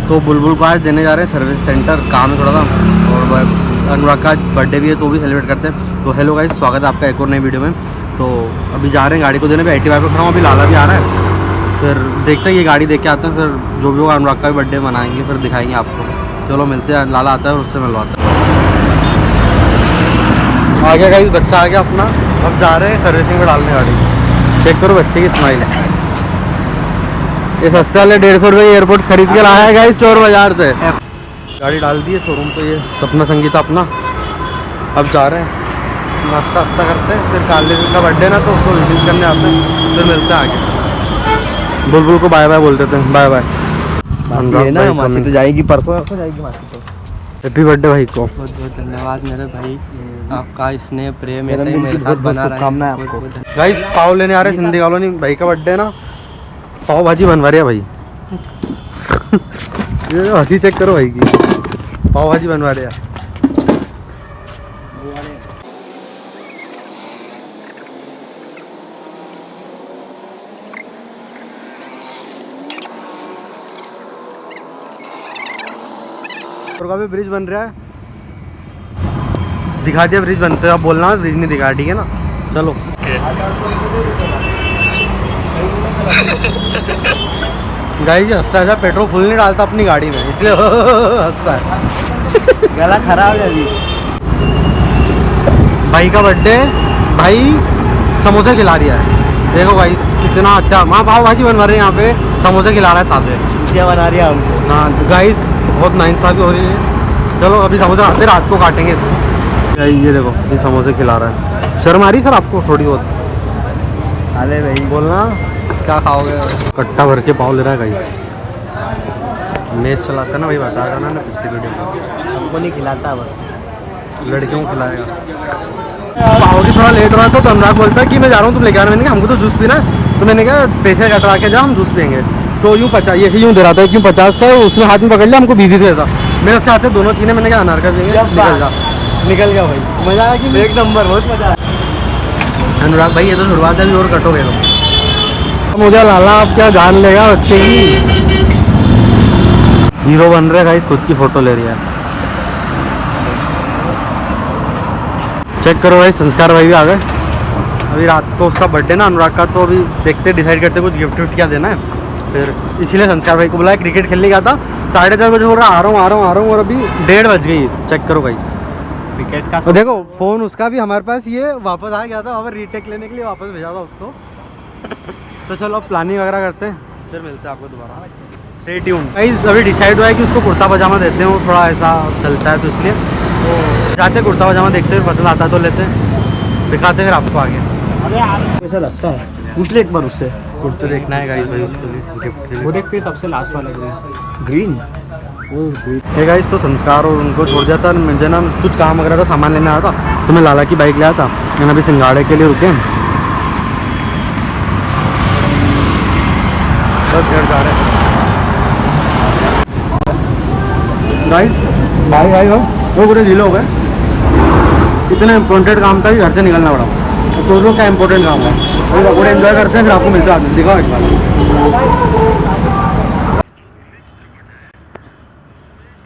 तो बुलबुल को आज देने जा रहे हैं सर्विस सेंटर, काम है थोड़ा सा, और अनुराग का बर्थडे भी है तो भी सेलिब्रेट करते हैं। तो हेलो गाइस, स्वागत है आपका एक और नई वीडियो में। तो अभी जा रहे हैं गाड़ी को देने, पे 85 पे खड़ा हूँ, अभी लाला भी आ रहा है, फिर देखते हैं ये गाड़ी देख के आते हैं, फिर जो भी होगा अनुराग का भी बर्थडे मनाएंगे, फिर दिखाएंगे आपको। चलो मिलते हैं, लाला आता है और उससे मिलवाते हैं। आ गया गाइस, बच्चा आ गया अपना, अब जा रहे हैं सर्विसिंग में डालने गाड़ी। चेक करो बच्चे की स्माइल, ये सस्ते वाले 150 रुपये एयरपोर्ट खरीद के लाया है गाइस चोर बाजार से। गाड़ी डाल दी है शोरूम पे, ये सपना संगीता अपना। अब जा रहे हैं, नाश्ता वास्ता करते हैं, फिर काले का बर्थडे ना, तो उसको विश करने आते हैं, फिर मिलते हैं आगे। बुलबुल को बाय बाय बोल देते हैं, बाय बाय। ना मासी तो जाएगी, परसों जाएगी मासी तो। हैप्पी बर्थडे भाई को। बहुत बहुत धन्यवाद मेरे भाई, आपका स्नेह प्रेम ऐसे ही मेरे साथ बना रहा है। गाइस पाव लेने आ रहे हैं सिंधी कॉलोनी, भाई का बर्थडे है ना, पाव भाजी बनवा रही है भाई। ये हंसी चेक करो भाई की, पाव भाजी बनवा रहे हैं। का भी ब्रिज बन रहा है, दिखा दिया ब्रिज बनते हैं, अब बोलना ब्रिज नहीं दिखा, ठीक है ना। चलो गाइस हंसता है, पेट्रोल फुल नहीं डालता अपनी गाड़ी में, इसलिए हंसता है। गला खराब है अभी। भाई का बर्थडे, भाई समोसे खिला रहा है, देखो गाइस कितना अच्छा। वहाँ पाव भाजी बनवा रहे हैं, यहाँ पे समोसे खिला रहा है साथ। क्या बना रही है हमको? हाँ गाइस बहुत नाइंसाफी हो रही है। चलो अभी समोसे आते रात को काटेंगे इसको। ये देखो ये समोसे खिला रहा है, शर्म आ रही सर आपको थोड़ी बहुत? अरे भाई बोलना क्या खाओगे? कट्टा भर के पाव ले रहा है गाइस, मेस चलाता है ना भाई, बता रहा ना पिछली वीडियो में। हमको नहीं खिलाता, बस लड़कियों को खिलाएगा। पाव की थोड़ा लेट हो रहा था तो अनुराग बोलता है कि मैं जा रहा हूँ, तुम लेके आना। मैंने कहा हमको तो जूस पीना है, तो मैंने कहा पैसे कटवा के जा, हम जूस पियेंगे। तो यूँ 50 ऐसे यूँ दे रहा था, क्यों 50 का, उसने हाथ में पकड़ लिया, हमको 20 से था। मैंने उसके हाथ से दोनों छीने, मैंने कहा अनार का पियेंगे, निकल गया भाई। मज़ा आया कि एक नंबर, बहुत मजा आया। अनुराग भाई ये तो शुरुआत है, अभी और कटोगे तो मुझे लाला आप क्या जान लेगा बच्चे की। हीरो बन रहे गाइस, खुद की फोटो ले रही है। चेक करो भाई, संस्कार भाई भी आ गए। अभी रात को उसका बर्थडे ना अनुराग का, तो अभी देखते डिसाइड करते कुछ गिफ्ट विफ्ट क्या देना है, फिर इसीलिए संस्कार भाई को बुलाया। क्रिकेट खेलने गया था, 10:30 बजे बोल रहा आ रहा हूँ और अभी 1:30 बज गई। चेक करो गाइस क्रिकेट का। तो देखो फ़ोन उसका भी हमारे पास, ये वापस आ गया था, और रीटेक लेने के लिए वापस भेजा था उसको। तो चलो अब प्लानिंग वगैरह करते हैं, फिर मिलते हैं आपको दोबारा। Stay tuned guys. अभी डिसाइड हुआ है कि उसको कुर्ता पजामा देते हैं, वो थोड़ा ऐसा चलता है, तो इसलिए तो जाते हैं कुर्ता पजामा देखते हैं, पसंद आता है तो लेते हैं, दिखाते हैं फिर आपको आगे। कैसा लगता है पूछ ले एक बार उससे। कुर्ते देखना है गाइस भाई उसके लिए, गिफ्ट के लिए। वो देख फिर सबसे लास्ट वाला ग्रीन। हे गाइस, तो संस्कार और उनको छोड़ दिया था, मुझे ना कुछ काम वगैरह था, सामान लेने आया था, तो मैं लाला की बाइक लाया था। मैंने अभी सिंगाड़े के लिए रुके, बस घर जा रहे हैं गाइस। भाई भाई वो पूरे ढीले हो गए, इतना इम्पोर्टेंट काम था कि घर से निकलना पड़ा। तो क्या इम्पोर्टेंट काम है, पूरे एंजॉय करते हैं, फिर आपको मिलता है, दिखाओ एक बार।